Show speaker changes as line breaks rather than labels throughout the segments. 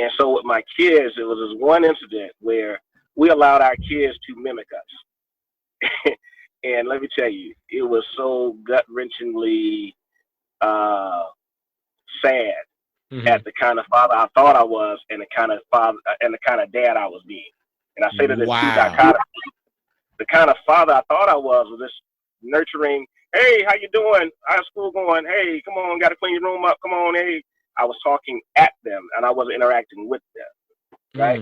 And so with my kids, it was this one incident where we allowed our kids to mimic us. And let me tell you, it was so gut wrenchingly sad at the kind of father I thought I was, and the kind of father and the kind of dad I was being. And I say that in two dichotomies. The kind of father I thought I was this nurturing. Hey, how you doing? How's school going? Hey, come on, got to clean your room up. Come on, hey. I was talking at them, and I wasn't interacting with them, right?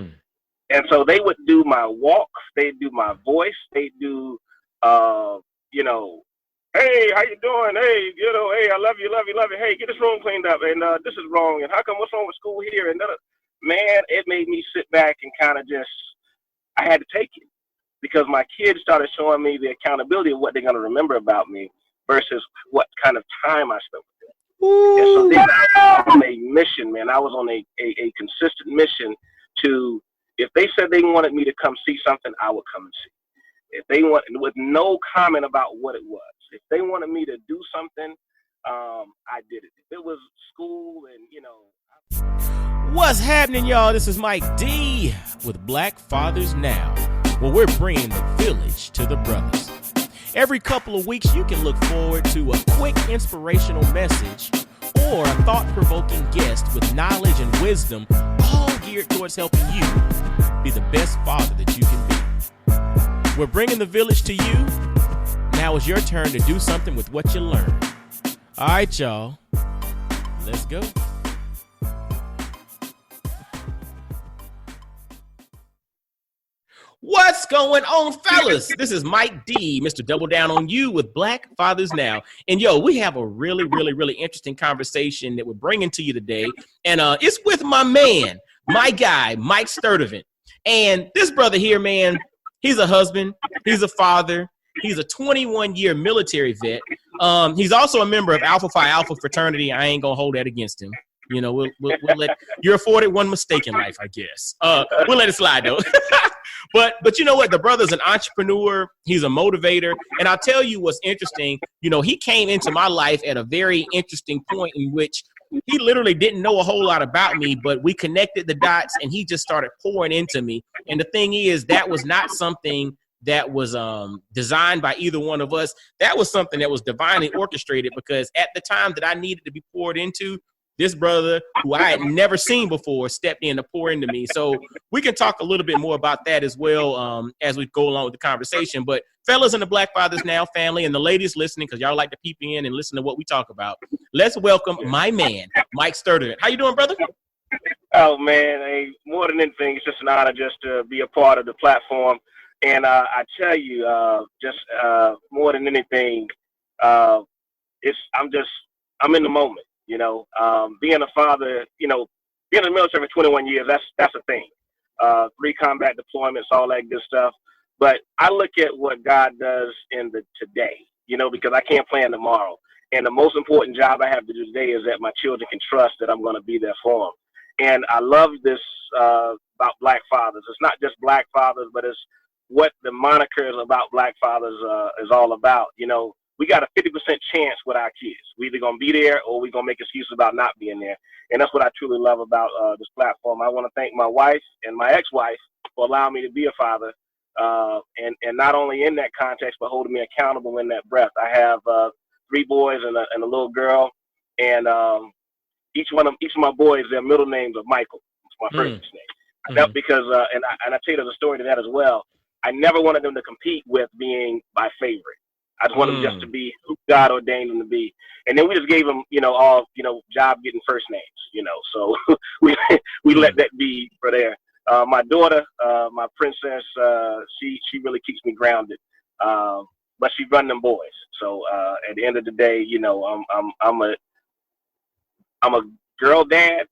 And so they would do my walks, they'd do my voice, they'd do, you know, hey, how you doing? Hey, you know, hey, I love you, love you, love you. Hey, get this room cleaned up, and this is wrong, and how come, what's wrong with school here? And man, it made me sit back and kind of just, I had to take it, because my kids started showing me the accountability of what they're going to remember about me versus what kind of time I spent with them. And so then I was on a mission, man. I was on a consistent mission to, if they said they wanted me to come see something, I would come and see. If they want, with no comment about what it was. If they wanted me to do something, I did it. If it was school and, you know.
What's happening, y'all? This is Mike D with Black Fathers Now, where we're bringing the village to the brothers. Every couple of weeks, you can look forward to a quick inspirational message or a thought-provoking guest with knowledge and wisdom, all geared towards helping you be the best father that you can be. We're bringing the village to you. Now it's your turn to do something with what you learned. All right, y'all. Let's go. What's going on, fellas? This is Mike D, Mr. Double Down on You with Black Fathers Now. And yo, we have a really interesting conversation that we're bringing to you today. And it's with my man, my guy, Mike Sturdivant. And this brother here, man, he's a husband, he's a father, he's a 21-year military vet. He's also a member of Alpha Phi Alpha fraternity. I ain't gonna hold that against him. You know, we'll let, you're afforded one mistake in life, I guess. We'll let it slide though. But you know what? The brother's an entrepreneur. He's a motivator. And I'll tell you what's interesting. You know, he came into my life at a very interesting point in which he literally didn't know a whole lot about me, but we connected the dots and he just started pouring into me. And the thing is, that was not something that was designed by either one of us. That was something that was divinely orchestrated, because at the time that I needed to be poured into, this brother, who I had never seen before, stepped in to pour into me. So we can talk a little bit more about that as well as we go along with the conversation. But fellas in the Black Fathers Now family, and the ladies listening, because y'all like to peep in and listen to what we talk about, let's welcome my man, Mike Sturdivant. How you doing, brother?
Oh, man, hey, more than anything, it's just an honor just to be a part of the platform. And I tell you, just more than anything, I'm in the moment. You know, being a father, you know, being in the military for 21 years, that's a thing. 3 combat deployments, all that good stuff. But I look at what God does in the today, you know, because I can't plan tomorrow. And the most important job I have to do today is that my children can trust that I'm going to be there for them. And I love this about Black fathers. It's not just Black fathers, but it's what the monikers about Black fathers is all about. You know, we got a 50% chance with our kids. We're either going to be there or we're going to make excuses about not being there. And that's what I truly love about this platform. I want to thank my wife and my ex-wife for allowing me to be a father. And not only in that context, but holding me accountable in that breath. I have 3 boys and a little girl. And each of my boys, their middle names are Michael. It's my first name. That's because, and I tell you there's a story to that as well. I never wanted them to compete with being my favorite. I just wanted them just to be who God ordained them to be. And then we just gave them, you know, all, you know, job getting first names, you know. So we let that be for there. My daughter, my princess, she really keeps me grounded. But she run them boys. So at the end of the day, you know, I'm a girl dad,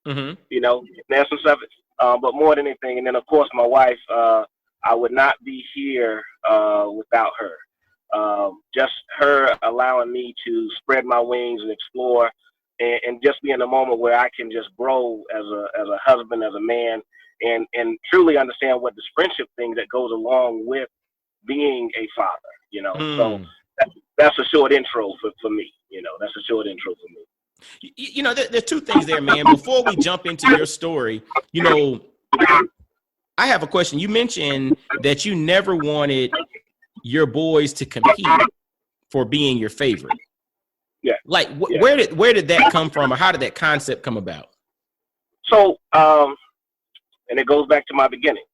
you know, in essence of it. But more than anything, and then of course my wife, I would not be here without her. Just her allowing me to spread my wings and explore, and just be in a moment where I can just grow as a husband, as a man, and truly understand what this friendship thing that goes along with being a father, you know. So that's a short intro for me, you know. That's a short intro for me.
There's two things there, man. Before we jump into your story, I have a question. You mentioned that you never wanted your boys to compete for being your favorite.
Yeah.
Like, where did that come from, or how did that concept come about?
So, and it goes back to my beginning.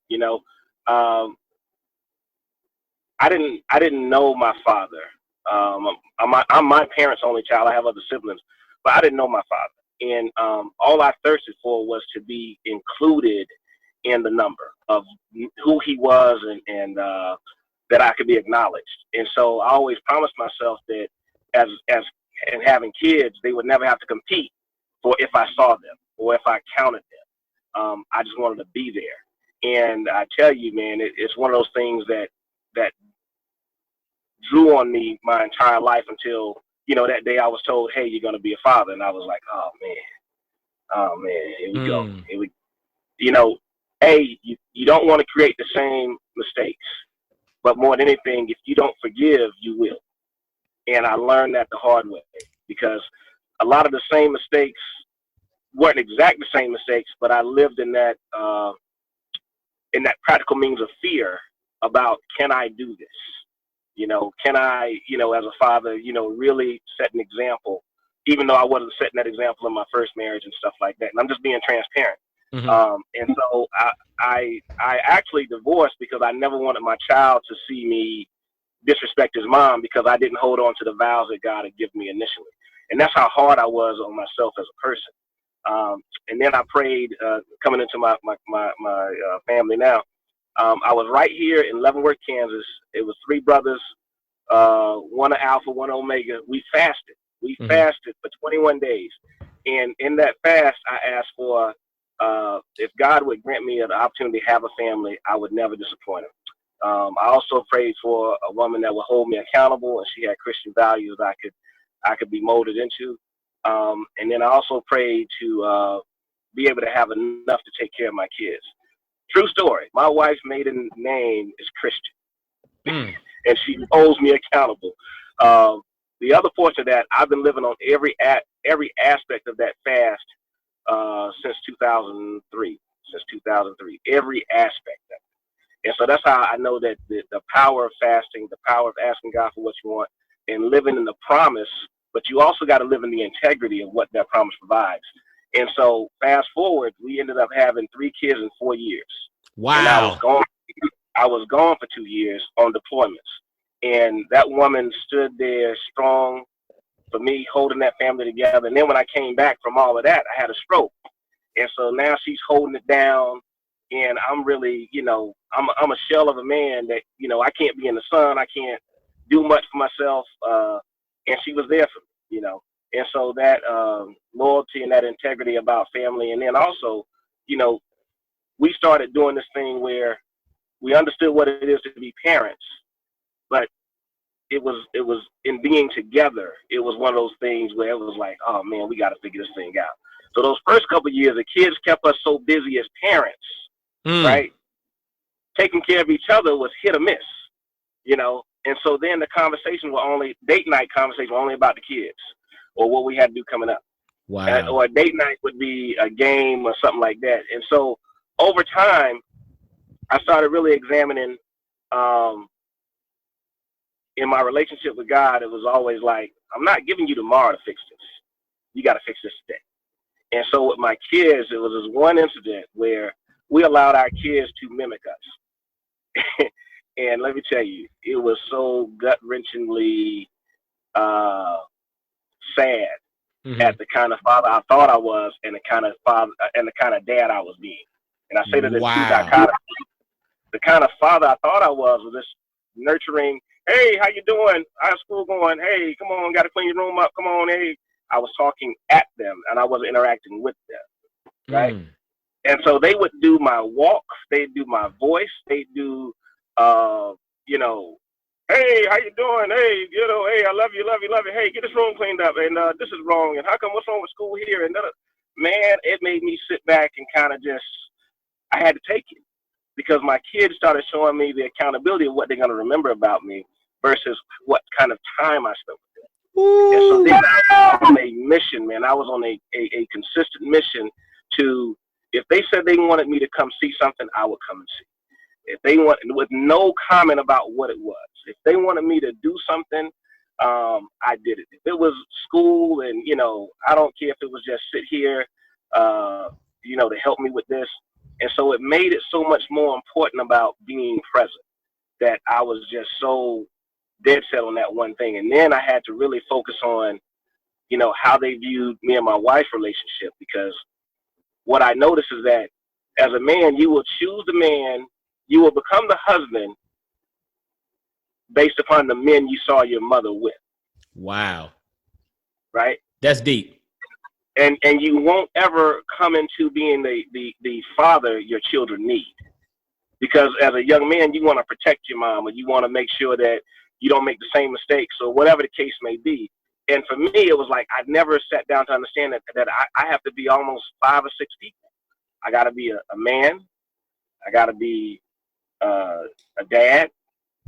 I didn't know my father. I'm my parents' only child. I have other siblings, but I didn't know my father. And all I thirsted for was to be included in the number of who he was, and that I could be acknowledged. And so I always promised myself that as and having kids, they would never have to compete for if I saw them or if I counted them. I just wanted to be there. And I tell you, man, it's one of those things that drew on me my entire life until, that day I was told, hey, you're going to be a father. And I was like, oh man, here we go. You don't want to create the same mistakes, but more than anything, if you don't forgive, you will. And I learned that the hard way, because a lot of the same mistakes weren't exactly the same mistakes, but I lived in that practical means of fear about, can I do this? Can I, as a father, really set an example, even though I wasn't setting that example in my first marriage and stuff like that. And I'm just being transparent.
Mm-hmm.
And so I actually divorced because I never wanted my child to see me disrespect his mom, because I didn't hold on to the vows that God had given me initially. And that's how hard I was on myself as a person. And then I prayed, coming into my family now. I was right here in Leavenworth, Kansas. It was 3 brothers, one of Alpha, one Omega. We fasted. We fasted for 21 days. And in that fast, I asked for, if God would grant me an opportunity to have a family, I would never disappoint him. I also prayed for a woman that would hold me accountable, and she had Christian values I could be molded into. And then I also prayed to be able to have enough to take care of my kids. True story. My wife's maiden name is Christian, and she holds me accountable. The other portion of that, I've been living on every aspect of that fast since 2003. Every aspect of it. And so that's how I know that the power of fasting, the power of asking God for what you want, and living in the promise, but you also got to live in the integrity of what that promise provides. And so fast forward, we ended up having 3 kids in 4 years.
Wow.
And I was gone for 2 years on deployments. And that woman stood there strong for me, holding that family together. And then when I came back from all of that, I had a stroke. And so now she's holding it down. And I'm really, I'm a shell of a man that, I can't be in the sun. I can't do much for myself. And she was there for me, And so that loyalty and that integrity about family. And then also, we started doing this thing where we understood what it is to be parents, but it was in being together. It was one of those things where it was like, oh man, we got to figure this thing out. So those first couple of years, the kids kept us so busy as parents, right? Taking care of each other was hit or miss, And so then the conversation date night conversation were only about the kids or what we had to do coming up.
Wow.
Or a date night would be a game or something like that. And so over time, I started really examining, in my relationship with God, it was always like, I'm not giving you tomorrow to fix this. You got to fix this today. And so with my kids, it was this one incident where we allowed our kids to mimic us. And let me tell you, it was so gut-wrenchingly sad at the kind of father I thought I was, and the kind of father and the kind of dad I was being. And I say that there's two dichotomies. The kind of father I thought I was this nurturing, hey, how you doing? How's school going? Hey, come on, got to clean your room up. Come on, hey. I was talking at them, and I wasn't interacting with them, right? And so they would do my walk, they'd do my voice, they'd do, hey, how you doing? Hey, hey, I love you. Hey, get this room cleaned up, and this is wrong, and how come, what's wrong with school here? And man, it made me sit back and kind of I had to take it, because my kids started showing me the accountability of what they're going to remember about me versus what kind of time I spent with them. And so then I was on a mission, man. I was on a consistent mission to, if they said they wanted me to come see something, I would come and see. If they want, with no comment about what it was. If they wanted me to do something, I did it. If it was school and, I don't care if it was just sit here, to help me with this. And so it made it so much more important about being present that I was just so dead set on that one thing. And then I had to really focus on, how they viewed me and my wife's relationship, because what I noticed is that as a man, you will choose the man, you will become the husband based upon the men you saw your mother with.
Wow.
Right?
That's deep.
And you won't ever come into being the father your children need. Because as a young man, you want to protect your mom, or you want to make sure that you don't make the same mistakes, or whatever the case may be. And for me, it was like I never sat down to understand that I have to be almost 5 or 6 people. I got to be a man. I got to be a dad.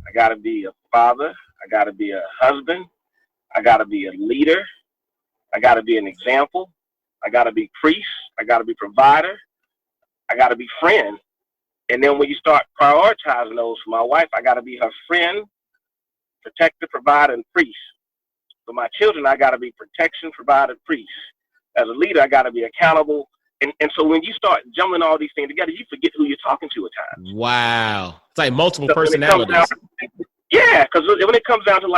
I got to be a father. I got to be a husband. I got to be a leader. I got to be an example. I got to be priest. I got to be provider. I got to be friend. And then when you start prioritizing those for my wife, I got to be her friend, protector, provider, and priest. For my children, I got to be protection, provider, priest. As a leader, I got to be accountable. And so when you start jumbling all these things together, you forget who you're talking to at times.
Wow. It's like multiple personalities.
Yeah, because when it comes down to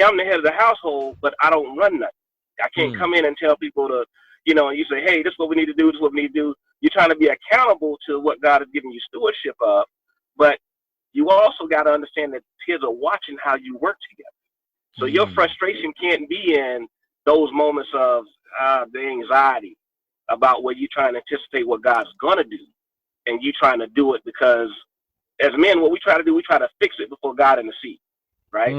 I'm the head of the household, but I don't run nothing. I can't come in and tell people to, and you say, hey, this is what we need to do, this is what we need to do. You're trying to be accountable to what God has given you stewardship of, but you also got to understand that kids are watching how you work together. So your frustration can't be in those moments of the anxiety about where you're trying to anticipate what God's going to do, and you trying to do it because as men, what we try to do, we try to fix it before God in the seat, right?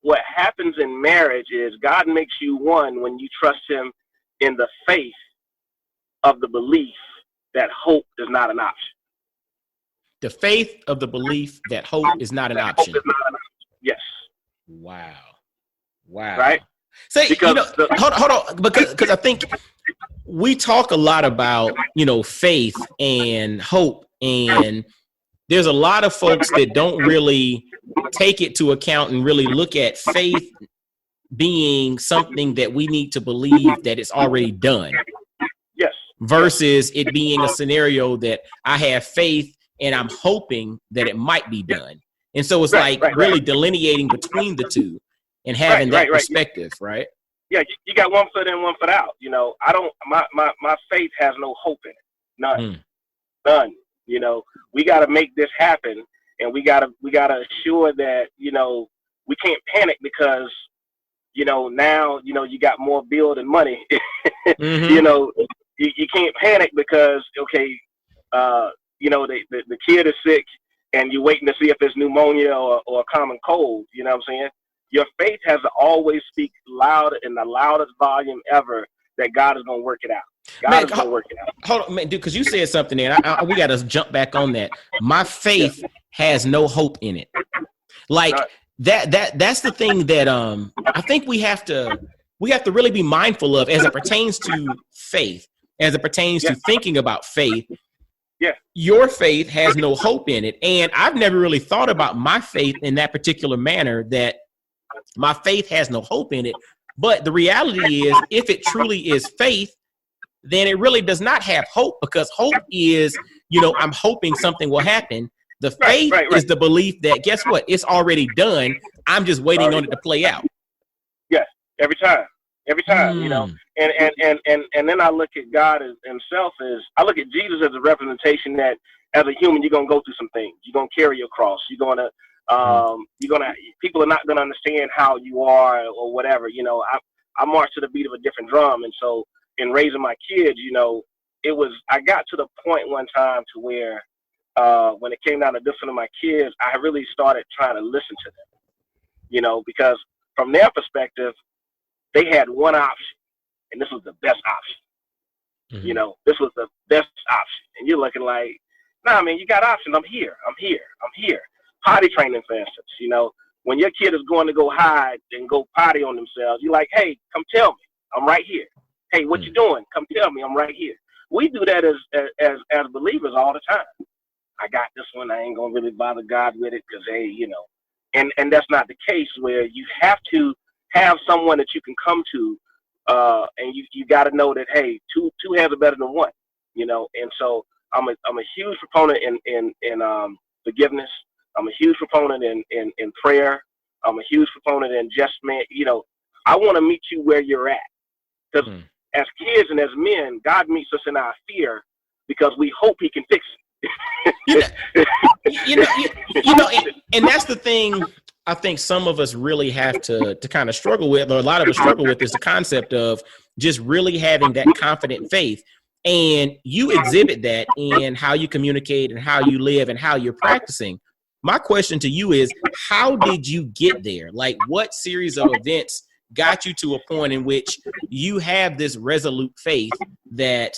What happens in marriage is God makes you one when you trust him in the faith of the belief that hope is not an option.
The faith of the belief that hope is not an option.
Yes.
Wow. Wow.
Right?
Say, hold on, because I think we talk a lot about, faith and hope, and there's a lot of folks that don't really take it to account and really look at faith being something that we need to believe that it's already done.
Yes.
Versus it being a scenario that I have faith and I'm hoping that it might be done. And so it's really delineating between the two and having that perspective, right?
Yeah, you got one foot in, one foot out. I don't. My faith has no hope in it. None. We got to make this happen, and we gotta assure that we can't panic because now you got more bill than money. You can't panic because the kid is sick and you're waiting to see if it's pneumonia or a common cold. You know what I'm saying? Your faith has to always speak loud in the loudest volume ever that God is going to work it out. God is going to work it out. Hold on,
man, dude, because you said something there. We got to jump back on that. My faith has no hope in it. Like that's the thing that I think we have to really be mindful of as it pertains to faith, as it pertains to thinking about faith.
Yeah.
Your faith has no hope in it. And I've never really thought about my faith in that particular manner, that my faith has no hope in it. But the reality is, if it truly is faith, then it really does not have hope, because hope is, I'm hoping something will happen. The faith is the belief that, guess what? It's already done. I'm just waiting on it to play out.
Yes. Every time, and then I look at God as himself I look at Jesus as a representation that as a human, you're going to go through some things. You're going to carry your cross. You're going to, people are not going to understand how you are or whatever. I march to the beat of a different drum. And so in raising my kids, I got to the point one time to where, when it came down to disciplining my kids, I really started trying to listen to them, because from their perspective, they had one option, and this was the best option.
Mm-hmm.
This was the best option. And you're looking like, nah, man, you got options. I'm here. Potty training, for instance, When your kid is going to go hide and go potty on themselves, you're like, hey, come tell me. I'm right here. Hey, what you doing? Come tell me. I'm right here. We do that as believers all the time. I got this one. I ain't going to really bother God with it because, hey, and that's not the case, where you have to have someone that you can come to, and you got to know that, hey, two heads are better than one, and so I'm a huge proponent in forgiveness. I'm a huge proponent in prayer. I'm a huge proponent in just, man, I want to meet you where you're at. Because as kids and as men, God meets us in our fear because we hope he can fix it.
And that's the thing I think some of us really have to kind of struggle with, or a lot of us struggle with, is the concept of just really having that confident faith. And you exhibit that in how you communicate and how you live and how you're practicing. My question to you is, how did you get there? Like, what series of events got you to a point in which you have this resolute faith that,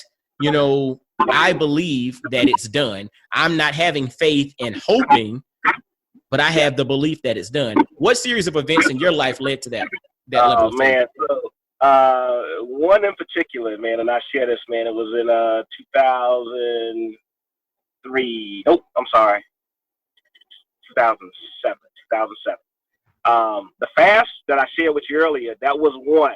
I believe that it's done. I'm not having faith and hoping, but I have the belief that it's done. What series of events in your life led to that level of faith?
So, one in particular, man, and I share this, man, it was in 2003. Nope, I'm sorry. 2007. The fast that I shared with you earlier, that was one,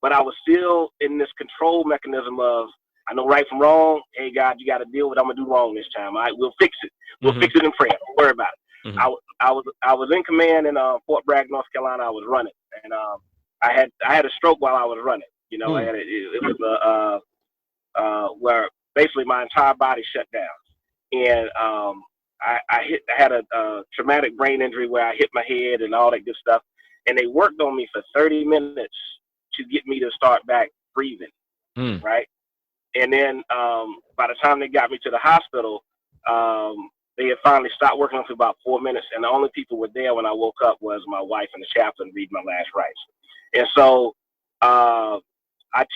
but I was still in this control mechanism of, I know right from wrong. Hey, God, you got to deal with what I'm gonna do wrong this time. All right, we'll fix it. We'll fix it in prayer. Don't worry about it. I was in command in Fort Bragg, North Carolina. I was running, and I had a stroke while I was running. It was where basically my entire body shut down, and I had a traumatic brain injury where I hit my head and all that good stuff. And they worked on me for 30 minutes to get me to start back breathing. Right. And then by the time they got me to the hospital, they had finally stopped working on me for about 4 minutes. And the only people were there when I woke up was my wife and the chaplain reading my last rites. And so I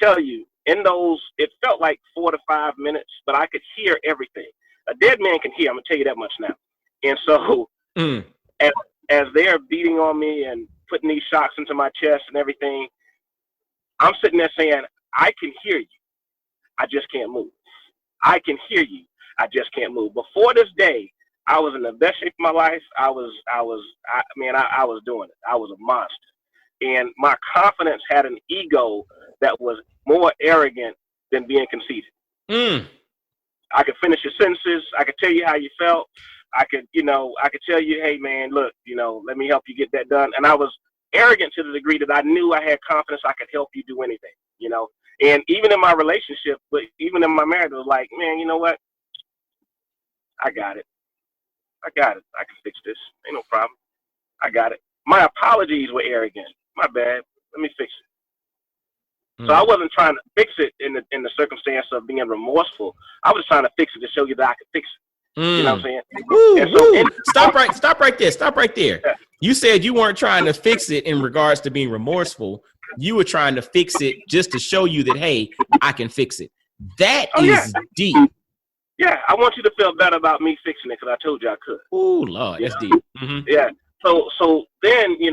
tell you, in those, it felt like 4 to 5 minutes, but I could hear everything. A dead man can hear. I'm gonna tell you that much now. And so, as they're beating on me and putting these shocks into my chest and everything, I'm sitting there saying, "I can hear you. I just can't move. I can hear you. I just can't move." Before this day, I was in the best shape of my life. I was doing it. I was a monster, and my confidence had an ego that was more arrogant than being conceited. I could finish your sentences. I could tell you how you felt. I could tell you, hey man, look, let me help you get that done. And I was arrogant to the degree that I knew I had confidence I could help you do anything, And even in my relationship, but even in my marriage, it was like, man, you know what? I got it. I can fix this. Ain't no problem. I got it. My apologies were arrogant. My bad. Let me fix it. So I wasn't trying to fix it in the circumstance of being remorseful. I was trying to fix it to show you that I could fix it. You know what I'm saying?
Stop right there.
Yeah.
You said you weren't trying to fix it in regards to being remorseful. You were trying to fix it just to show you that, hey, I can fix it. That is deep.
Yeah, I want you to feel better about me fixing it because I told you I could.
Oh Lord, that's deep.
Yeah. So then, in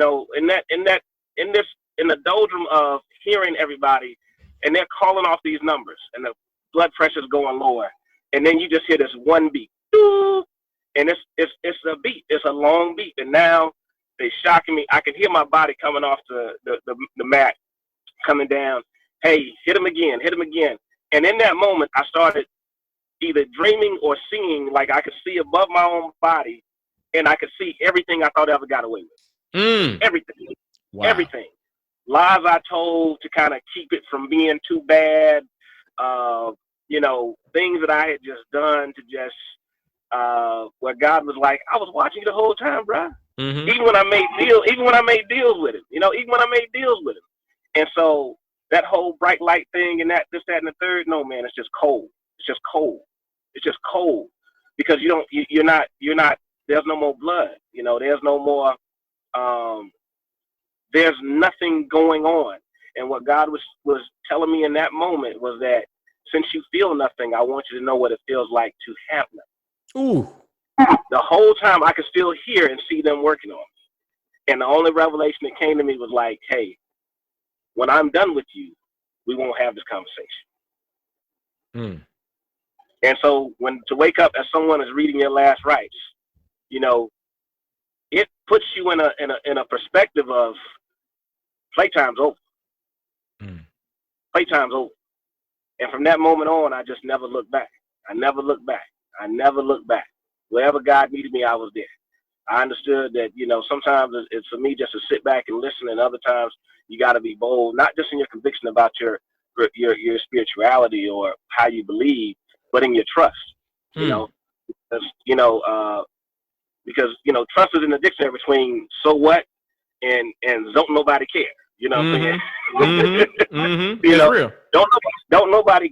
the doldrum of hearing everybody, and they're calling off these numbers, and the blood pressure's going lower, and then you just hear this one beat, and it's a beat, it's a long beat, and now they're shocking me. I can hear my body coming off the mat, coming down. Hey, hit him again, and in that moment, I started either dreaming or seeing, like I could see above my own body, and I could see everything I thought I ever got away with. Everything. Wow. Everything. Lies I told to kind of keep it from being too bad. Things that I had just done to just, where God was like, I was watching you the whole time, bro. Even when I made deals with him. And so that whole bright light thing and that, this, that, and the third, no, man, it's just cold. It's just cold because you're not, there's no more blood, there's no more, there's nothing going on. And what God was telling me in that moment was that since you feel nothing, I want you to know what it feels like to have nothing. The whole time I could still hear and see them working on me. And the only revelation that came to me was like, hey, when I'm done with you, we won't have this conversation.
Mm.
And so to wake up as someone is reading your last rites, you know, it puts you in a perspective of playtime's over.
Mm.
Playtime's over. And from that moment on, I just never looked back. I never looked back. I never looked back. Wherever God needed me, I was there. I understood that, you know, sometimes it's for me just to sit back and listen, and other times you got to be bold, not just in your conviction about your spirituality or how you believe, but in your trust. You know, because trust is in the dictionary between so what and don't nobody care. You know what I'm saying?
You know,
real. Don't nobody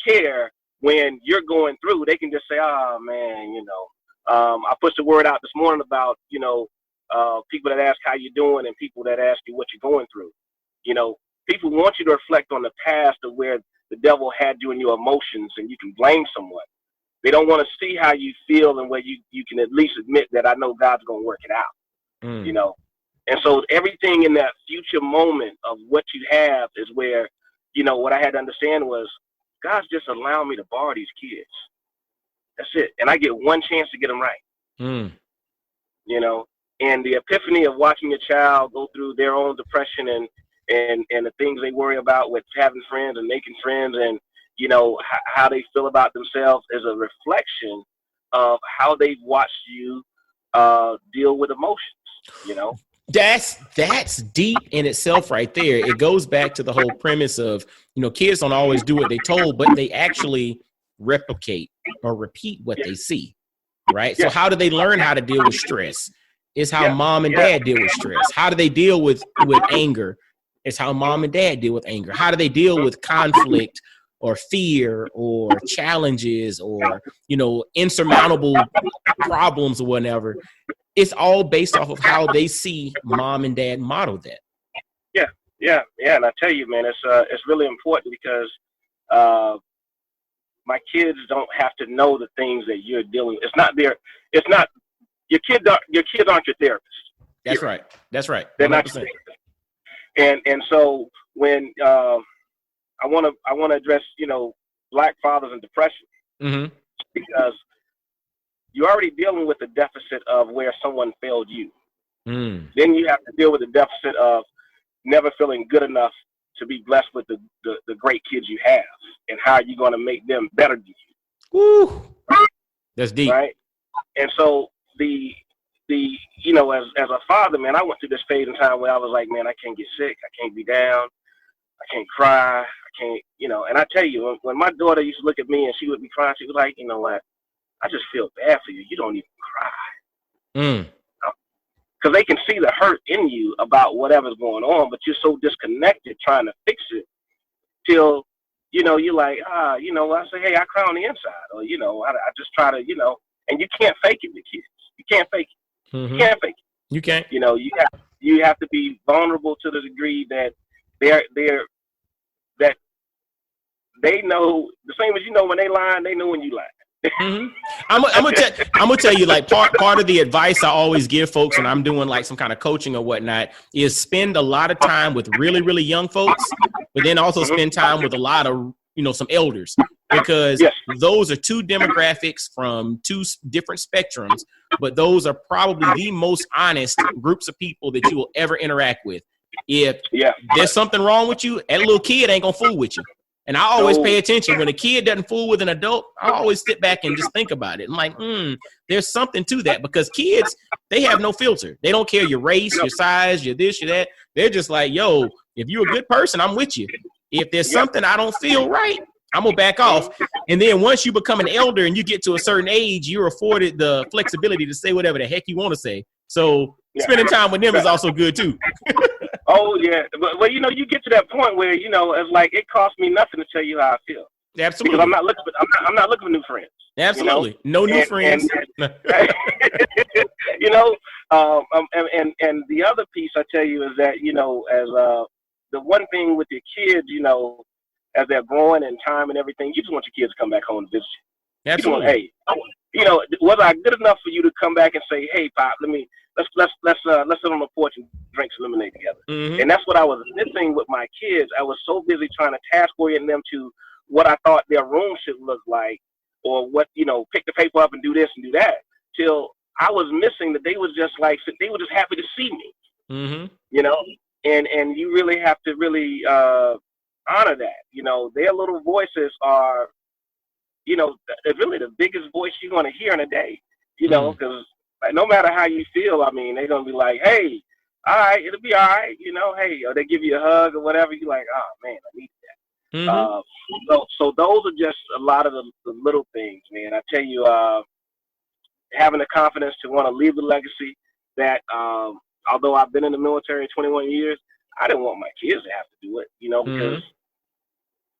care when you're going through. They can just say, oh man, I pushed the word out this morning about, people that ask how you're doing and people that ask you what you're going through. You know, people want you to reflect on the past of where the devil had you in your emotions and you can blame someone. They don't want to see how you feel and where you can at least admit that I know God's going to work it out, you know. And so everything in that future moment of what you have is where, what I had to understand was God's just allowing me to borrow these kids. That's it. And I get one chance to get them right. And the epiphany of watching a child go through their own depression and the things they worry about with having friends and making friends and, how they feel about themselves is a reflection of how they've watched you deal with emotions,
That's deep in itself right there. It goes back to the whole premise of, kids don't always do what they told, but they actually replicate or repeat what they see, right? So how do they learn how to deal with stress? It's how mom and dad deal with stress. How do they deal with anger? It's how mom and dad deal with anger. How do they deal with conflict or fear or challenges or, insurmountable problems or whatever? It's all based off of how they see mom and dad model that.
Yeah. And I tell you, man, it's really important because my kids don't have to know the things that you're dealing with. Your kids aren't your therapist.
That's right. That's right. 100%.
They're not your therapist. And so when I want to address, Black fathers and depression, because you're already dealing with the deficit of where someone failed you. Then you have to deal with the deficit of never feeling good enough to be blessed with the great kids you have, and how you're going to make them better than you.
Woo. That's deep.
Right? And so as a father, man, I went through this phase in time where I was like, man, I can't get sick. I can't be down. I can't cry. I can't, and I tell you, when my daughter used to look at me and she would be crying, she was like, you know what? I just feel bad for you. You don't even cry. Because they can see the hurt in you about whatever's going on, but you're so disconnected trying to fix it till, you're like, I say, hey, I cry on the inside. Or, I just try to, and you can't fake it with kids. You can't fake it. You can't fake it.
You can't.
You have to be vulnerable to the degree that that they know the same as when they lying, they know when you lying.
I'm gonna tell you, like, part of the advice I always give folks when I'm doing like some kind of coaching or whatnot is spend a lot of time with really, really young folks, but then also spend time with a lot of, some elders, because those are two demographics from two different spectrums, but those are probably the most honest groups of people that you will ever interact with. If there's something wrong with you, that little kid ain't gonna fool with you. And I always pay attention. When a kid doesn't fool with an adult, I always sit back and just think about it. I'm like, there's something to that, because kids, they have no filter. They don't care your race, your size, your this, your that. They're just like, yo, if you're a good person, I'm with you. If there's something I don't feel right, I'm going to back off. And then once you become an elder and you get to a certain age, you're afforded the flexibility to say whatever the heck you want to say. So spending time with them is also good too.
Oh yeah, but you get to that point where it's like it costs me nothing to tell you how I feel.
Absolutely,
because I'm not looking for new friends.
Absolutely, no new friends.
And the other piece I tell you is that as the one thing with your kids, as they're growing in time and everything, you just want your kids to come back home and visit you.
Absolutely.
Hey, was I good enough for you to come back and say, hey, Pop, let me let's sit on the porch and drink some lemonade together.
Mm-hmm.
And that's what I was missing with my kids. I was so busy trying to task orient them to what I thought their room should look like, or what, pick the paper up and do this and do that, till I was missing that they was just like, they were just happy to see me.
Mm-hmm.
And you really have to really honor that. Their little voices are, really the biggest voice you're going to hear in a day, because no matter how you feel, I mean, they're going to be like, hey, all right, it'll be all right, hey, or they give you a hug or whatever. You're like, oh, man, I need that.
Mm-hmm.
So those are just a lot of the little things, man. I tell you, having the confidence to want to leave the legacy that, although I've been in the military 21 years, I didn't want my kids to have to do it, because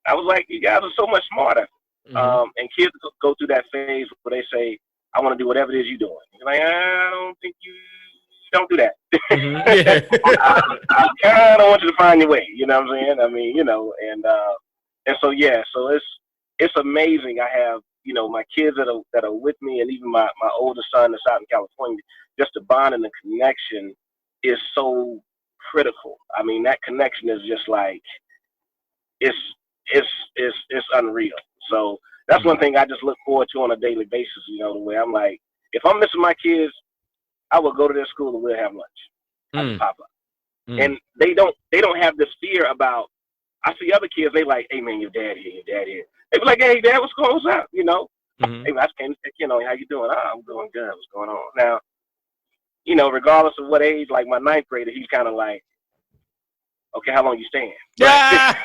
I was like, you guys are so much smarter.
Mm-hmm.
And kids go through that phase where they say, I want to do whatever it is you're doing. You're like, I don't think you don't do that.
Mm-hmm. Yeah.
I kind of want you to find your way. You know what I'm saying? I mean, and so yeah, so it's amazing. I have my kids that are with me, and even my oldest son that's out in California. Just the bond and the connection is so critical. I mean, that connection is just like it's unreal. So that's one thing I just look forward to on a daily basis. The way I'm like, if I'm missing my kids, I will go to their school and we'll have lunch. I pop up. And they don't have this fear about. I see other kids, they like, hey man, your dad here. They be like, hey dad, what's up? Hey, I just came to check in on you. How you doing? Oh, I'm doing good. What's going on? Now, regardless of what age, like my ninth grader, he's kind of like, okay, how long you staying?
Yeah.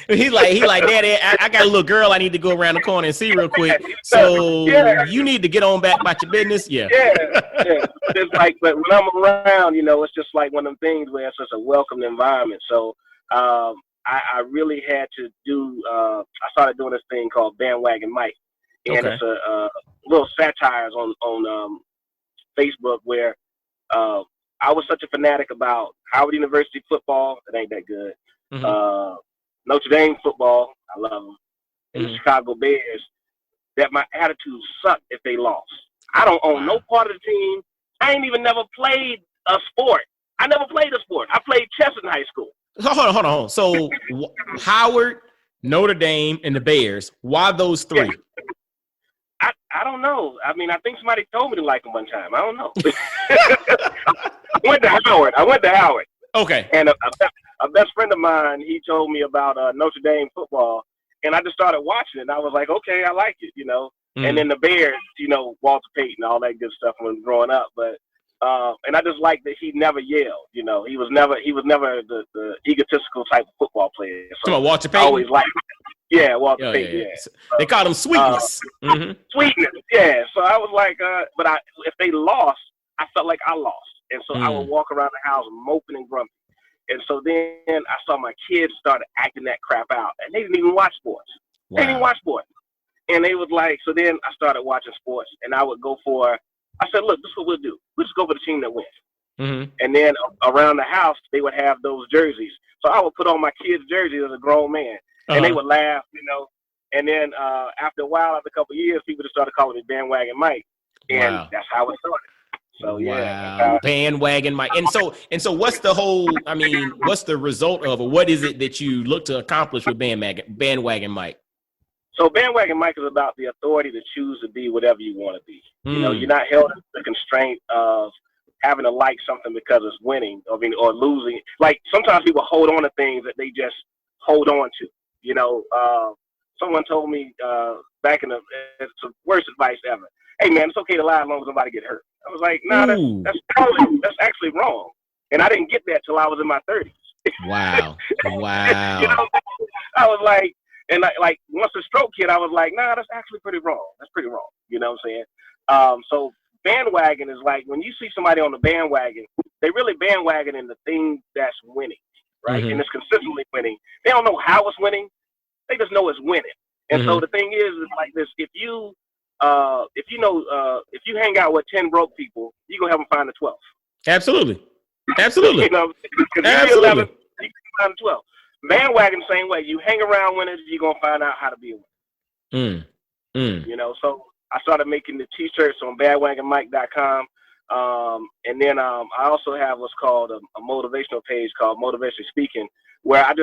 He's like, Daddy, I got a little girl I need to go around the corner and see real quick. So you need to get on back about your business. Yeah.
Yeah. But it's like, but when I'm around, it's just like one of them things where it's just a welcome environment. So I really had to do, I started doing this thing called Bandwagon Mike. And it's a little satires on Facebook where I was such a fanatic about Howard University football. It ain't that good.
Mm-hmm.
Notre Dame football. I love them. And the Chicago Bears, that my attitude sucked if they lost. I don't own no part of the team. I ain't even never played a sport. I never played a sport. I played chess in high school.
Hold on. So Howard, Notre Dame, and the Bears, why those three?
I don't know. I mean, I think somebody told me to like them one time. I don't know. I went to Howard.
Okay.
And a best friend of mine, he told me about Notre Dame football, and I just started watching it. And I was like, okay, I like it, And then the Bears, Walter Payton, all that good stuff when growing up. But and I just liked that he never yelled. He was never the egotistical type of football player. So
come on, Walter Payton.
I always liked it. Yeah, Walter Payton. Yeah.
They called him Sweetness.
Sweetness. Yeah. So I was like, but if they lost, I felt like I lost, and so I would walk around the house moping and grumpy. And so then I saw my kids started acting that crap out, and they didn't even watch sports. Wow. They didn't even watch sports. And they was like, so then I started watching sports, and I would go for. I said, look, this is what we'll do. We'll just go for the team that wins.
Mm-hmm.
And then around the house, they would have those jerseys. So I would put on my kids' jerseys as a grown man. And they would laugh, And then after a while, after a couple of years, people just started calling me Bandwagon Mike. And that's how it started. So, yeah.
Bandwagon Mike. And so what's what's the result of, or what is it that you look to accomplish with Bandwagon Mike?
So Bandwagon Mike is about the authority to choose to be whatever you want to be. You're not held to the constraint of having to like something because it's winning or losing. Like sometimes people hold on to things that they just hold on to. Someone told me back in it's the worst advice ever. Hey man, it's okay to lie as long as nobody get hurt. I was like, no, that's actually wrong. And I didn't get that till I was in my 30s.
Wow.
I was like, and like once the stroke hit, I was like, nah, that's actually pretty wrong. That's pretty wrong. You know what I'm saying? So bandwagon is like when you see somebody on the bandwagon, they really bandwagon in the thing that's winning, right? And it's consistently winning. They don't know how it's winning. They just know it's winning. And so the thing is like this: if you hang out with 10 broke people, you gonna have them find the 12th.
Absolutely.
Absolutely.
Absolutely.
You can find the 12th. Bandwagon, same way. You hang around winners, you're gonna find out how to be a winner. So I started making the t-shirts on bandwagonmike.com. And then I also have what's called a motivational page called Motivational Speaking, where I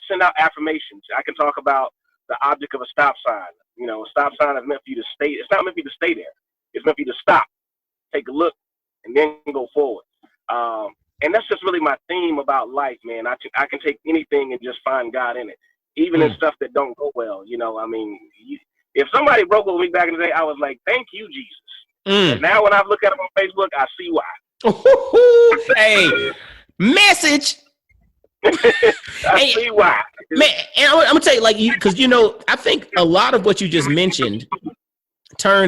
send out affirmations. I can talk about the object of a stop sign. You know, a stop sign is meant for you to stay. It's not meant for you to stay there. It's meant for you to stop, take a look, and then go forward. And that's just really my theme about life, man. I can take anything and just find God in it, even in stuff that don't go well. You know, I mean, if somebody broke with me back in the day, I was like, "Thank you, Jesus." And now when I look at them on Facebook, I see why.
Hey, message.
I see why.
Man, and I'm gonna tell you, like, because I think a lot of what you just mentioned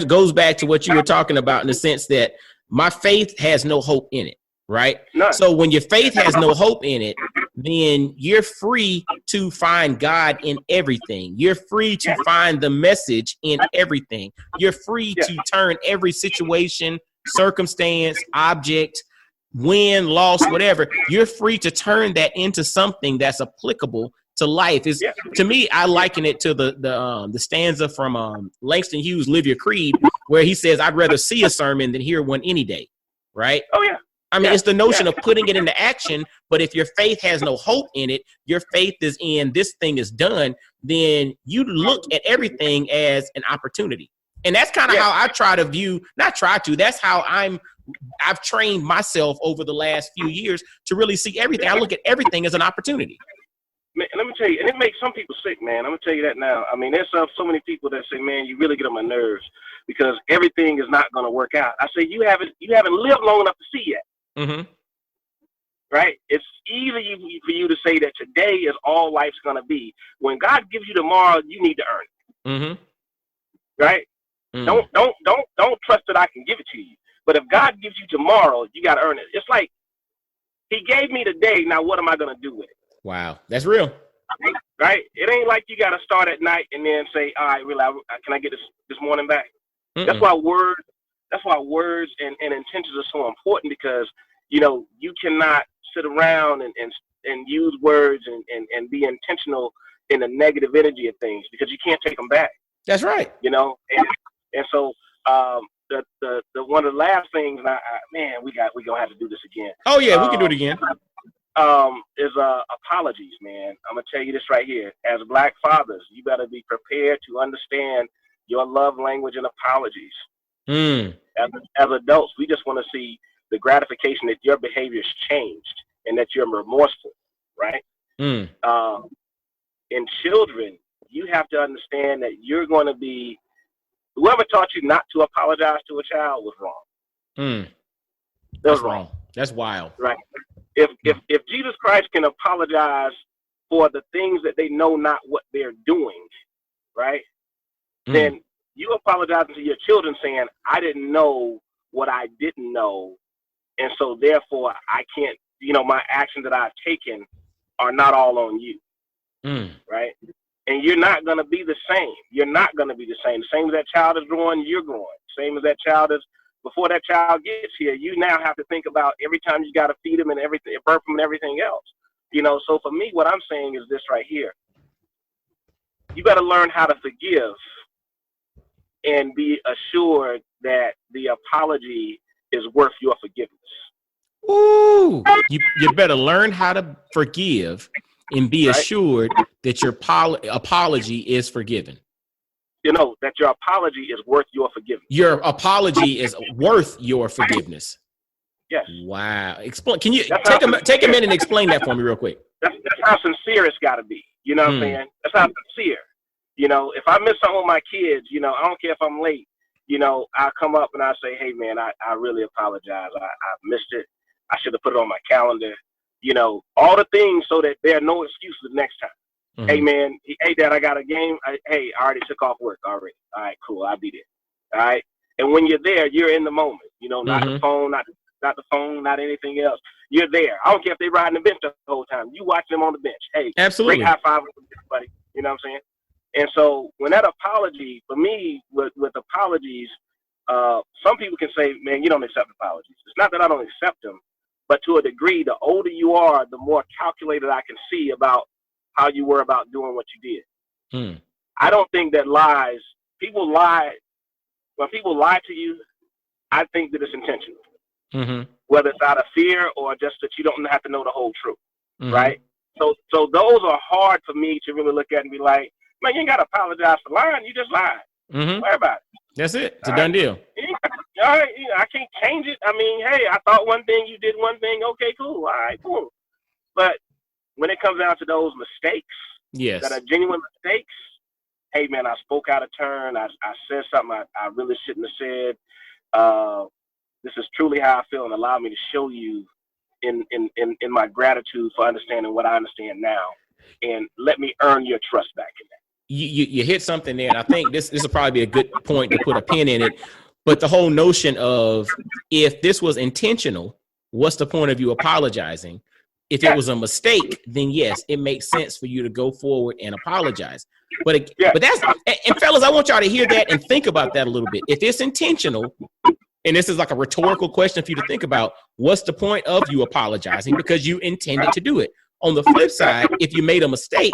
goes back to what you were talking about, in the sense that my faith has no hope in it, right?
None.
So when your faith has no hope in it, then you're free to find God in everything. You're free to find the message in everything. You're free to turn every situation, circumstance, object, win, loss, whatever. You're free to turn that into something that's applicable to life. To me, I liken it to the stanza from Langston Hughes' "Live Your Creed," where he says, "I'd rather see a sermon than hear one any day." Right?
Oh yeah.
I mean, it's the notion of putting it into action. But if your faith has no hope in it, your faith is in this thing is done, then you look at everything as an opportunity. And that's kind of how I try to view, that's how I've trained myself over the last few years to really see everything. I look at everything as an opportunity.
Man, let me tell you, and it makes some people sick, man. I'm gonna tell you that now. I mean, there's so many people that say, "Man, you really get on my nerves because everything is not gonna work out." I say, you haven't lived long enough to see yet.
Mm-hmm.
Right? It's easy for you to say that today is all life's gonna be. When God gives you tomorrow, you need to earn it.
Mm-hmm.
Right? Mm. Don't trust that I can give it to you. But if God gives you tomorrow, you gotta earn it. It's like He gave me today. Now, what am I gonna do with it?
Wow, that's real.
Right? It ain't like you got to start at night and then say, "All right, really, can I get this morning back?" Mm-mm. That's why words and intentions are so important, because you cannot sit around and use words and be intentional in the negative energy of things, because you can't take them back.
That's right.
And so the one of the last things, we gonna have to do this again.
Oh yeah, we can do it again.
Is apologies, man. I'm gonna tell you this right here. As Black fathers, you better be prepared to understand your love language and apologies. As adults, we just want to see the gratification that your behavior's changed and that you're remorseful, right? In children, you have to understand that you're going to be, whoever taught you not to apologize to a child was wrong.
That's wrong. That's wild.
Right. If Jesus Christ can apologize for the things that they know not what they're doing, right? Then you apologizing to your children saying, "I didn't know what I didn't know, and so therefore I can't, my actions that I've taken are not all on you." Right? And you're not going to be the same. You're not going to be the same. The same as that child is growing, you're growing. Same as that child is. Before that child gets here, you now have to think about every time you got to feed them and everything, burp them and everything else. So for me, what I'm saying is this right here. You got to learn how to forgive and be assured that the apology is worth your forgiveness.
Ooh, you better learn how to forgive and be assured that your apology is forgiven.
That your apology is worth your forgiveness.
Your apology is worth your forgiveness.
Yes.
Wow. Explain. Can you take a minute and explain that for me real quick?
That's how sincere it's got to be. You know what I'm saying? That's how sincere. If I miss something with my kids, I don't care if I'm late. I come up and I say, "Hey, man, I really apologize. I missed it. I should have put it on my calendar." All the things so that there are no excuses the next time. "Hey, man, hey, Dad, I got a game. I already took off work already. All right, cool. I'll be there." All right. And when you're there, you're in the moment. Not the phone, not the phone, not anything else. You're there. I don't care if they're riding the bench the whole time. You watch them on the bench. Hey,
absolutely.
Great high five, everybody. You know what I'm saying? And so when that apology, for me, with apologies, some people can say, "Man, you don't accept apologies." It's not that I don't accept them, but to a degree, the older you are, the more calculated I can see about how you were about doing what you did. I don't think that people lie. When people lie to you, I think that it's intentional. whether it's out of fear or just that you don't have to know the whole truth,
Mm-hmm.
right? So those are hard for me to really look at and be like, man, you ain't got to apologize for lying. You just lied.
Mm-hmm.
Worry about it.
That's it. It's a done deal.
All right, I can't change it. I mean, hey, I thought one thing, you did one thing. Okay, cool. All right, cool. But when it comes down to those mistakes,
yes,
that are genuine mistakes, hey, man, I spoke out of turn. I said something I really shouldn't have said. This is truly how I feel, and allow me to show you in my gratitude for understanding what I understand now, and let me earn your trust back in that.
You hit something there, and I think this will probably be a good point to put a pin in it. But the whole notion of, if this was intentional, what's the point of you apologizing? If it was a mistake, then yes, it makes sense for you to go forward and apologize. But that's, and fellas, I want y'all to hear that and think about that a little bit. If it's intentional, and this is like a rhetorical question for you to think about, what's the point of you apologizing? Because you intended to do it. On the flip side, if you made a mistake,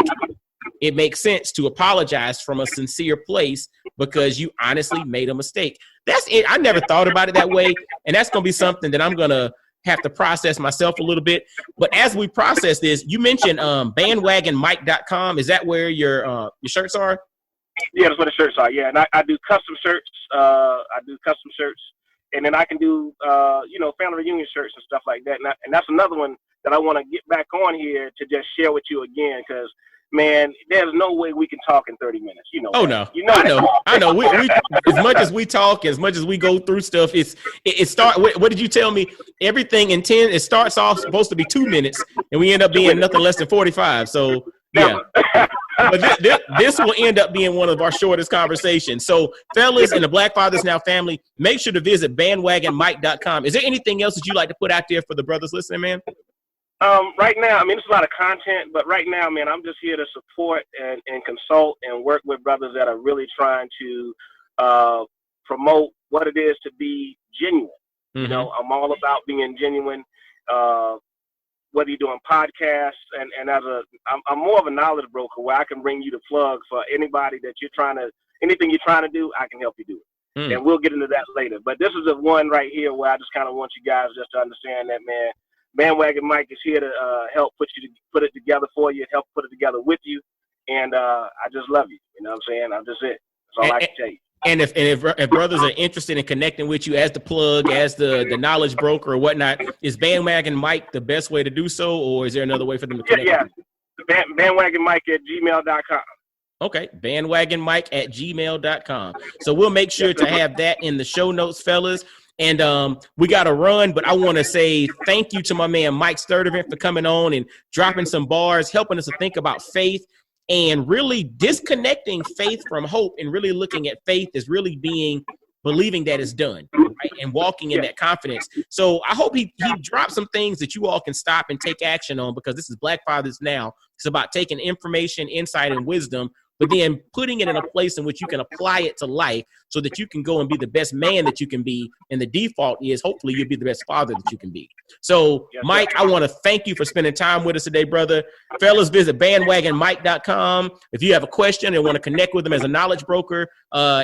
it makes sense to apologize from a sincere place because you honestly made a mistake. That's it. I never thought about it that way. And that's going to be something that I'm going to have to process myself a little bit. But as we process this, you mentioned bandwagonmike.com. Is that where your shirts are?
Yeah, that's where the shirts are. Yeah, and I do custom shirts. And then I can do, family reunion shirts and stuff like that. And that's another one that I want to get back on here to just share with you again, because, man, there's no way we can talk in 30 minutes. You know. Oh,
no. I know. We as much as we talk, as much as we go through stuff, it start. What did you tell me? Everything in 10, it starts off supposed to be 2 minutes, and we end up being nothing less than 45. So, yeah. But this will end up being one of our shortest conversations. So, fellas in the Black Fathers Now family, make sure to visit bandwagonmike.com. Is there anything else that you like to put out there for the brothers listening, man?
Right now, I mean, it's a lot of content, but right now, man, I'm just here to support and consult and work with brothers that are really trying to promote what it is to be genuine. Mm-hmm. You know, I'm all about being genuine. Whether you're doing podcasts and I'm more of a knowledge broker where I can bring you the plug for anybody that anything you're trying to do, I can help you do it. Mm. And we'll get into that later. But this is the one right here where I just kind of want you guys just to understand that, man, Bandwagon Mike is here to help put it together for you, help put it together with you. And I just love you. You know what I'm saying? I'm just it. That's all I can tell you.
And if brothers are interested in connecting with you as the plug, as the knowledge broker or whatnot, is Bandwagon Mike the best way to do so, or is there another way for them to connect?
Yeah. bandwagonmike@gmail.com.
Okay, bandwagonmike@gmail.com. So we'll make sure to have that in the show notes, fellas. And we got to run, but I want to say thank you to my man Mike Sturdivant for coming on and dropping some bars, helping us to think about faith and really disconnecting faith from hope, and really looking at faith as really believing that it's done, right? And walking in that confidence. So I hope he dropped some things that you all can stop and take action on, because this is Black Fathers Now. It's about taking information, insight, and wisdom, but then putting it in a place in which you can apply it to life so that you can go and be the best man that you can be. And the default is hopefully you'll be the best father that you can be. So, Mike, I want to thank you for spending time with us today, brother. Fellas, visit bandwagonmike.com. If you have a question and want to connect with them as a knowledge broker,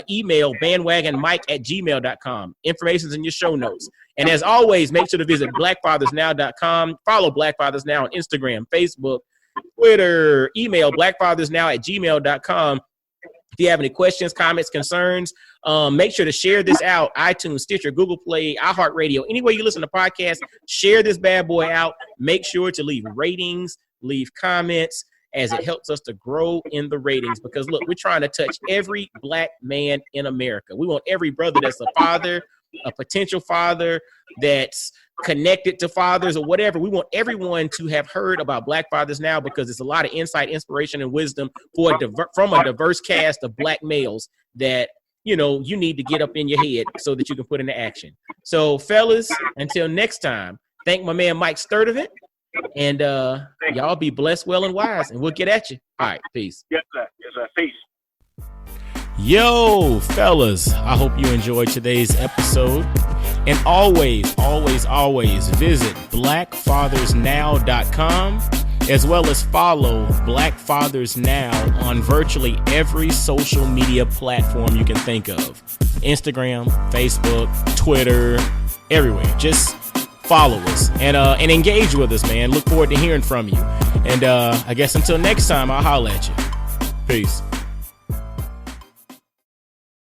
email bandwagonmike@gmail.com. Information's in your show notes. And as always, make sure to visit blackfathersnow.com. Follow Black Fathers Now on Instagram, Facebook, Twitter, email blackfathersnow@gmail.com. If you have any questions, comments, concerns, make sure to share this out. iTunes, Stitcher, Google Play, iHeartRadio, anywhere you listen to podcasts, share this bad boy out. Make sure to leave ratings, leave comments, as it helps us to grow in the ratings. Because look, we're trying to touch every Black man in America. We want every brother that's a father, a potential father, that's connected to fathers or whatever. We want everyone to have heard about Black Fathers Now, because it's a lot of insight, inspiration, and wisdom from a diverse cast of Black males that, you need to get up in your head so that you can put into action. So, fellas, until next time, thank my man Mike Sturdivant, and y'all be blessed, well, and wise, and we'll get at you. All right, peace.
Yes, sir. Yes, sir. Peace.
Yo, fellas, I hope you enjoyed today's episode. And always, always, always visit blackfathersnow.com, as well as follow Black Fathers Now on virtually every social media platform you can think of. Instagram, Facebook, Twitter, everywhere. Just follow us, and engage with us, man. Look forward to hearing from you. And I guess until next time, I'll holler at you. Peace.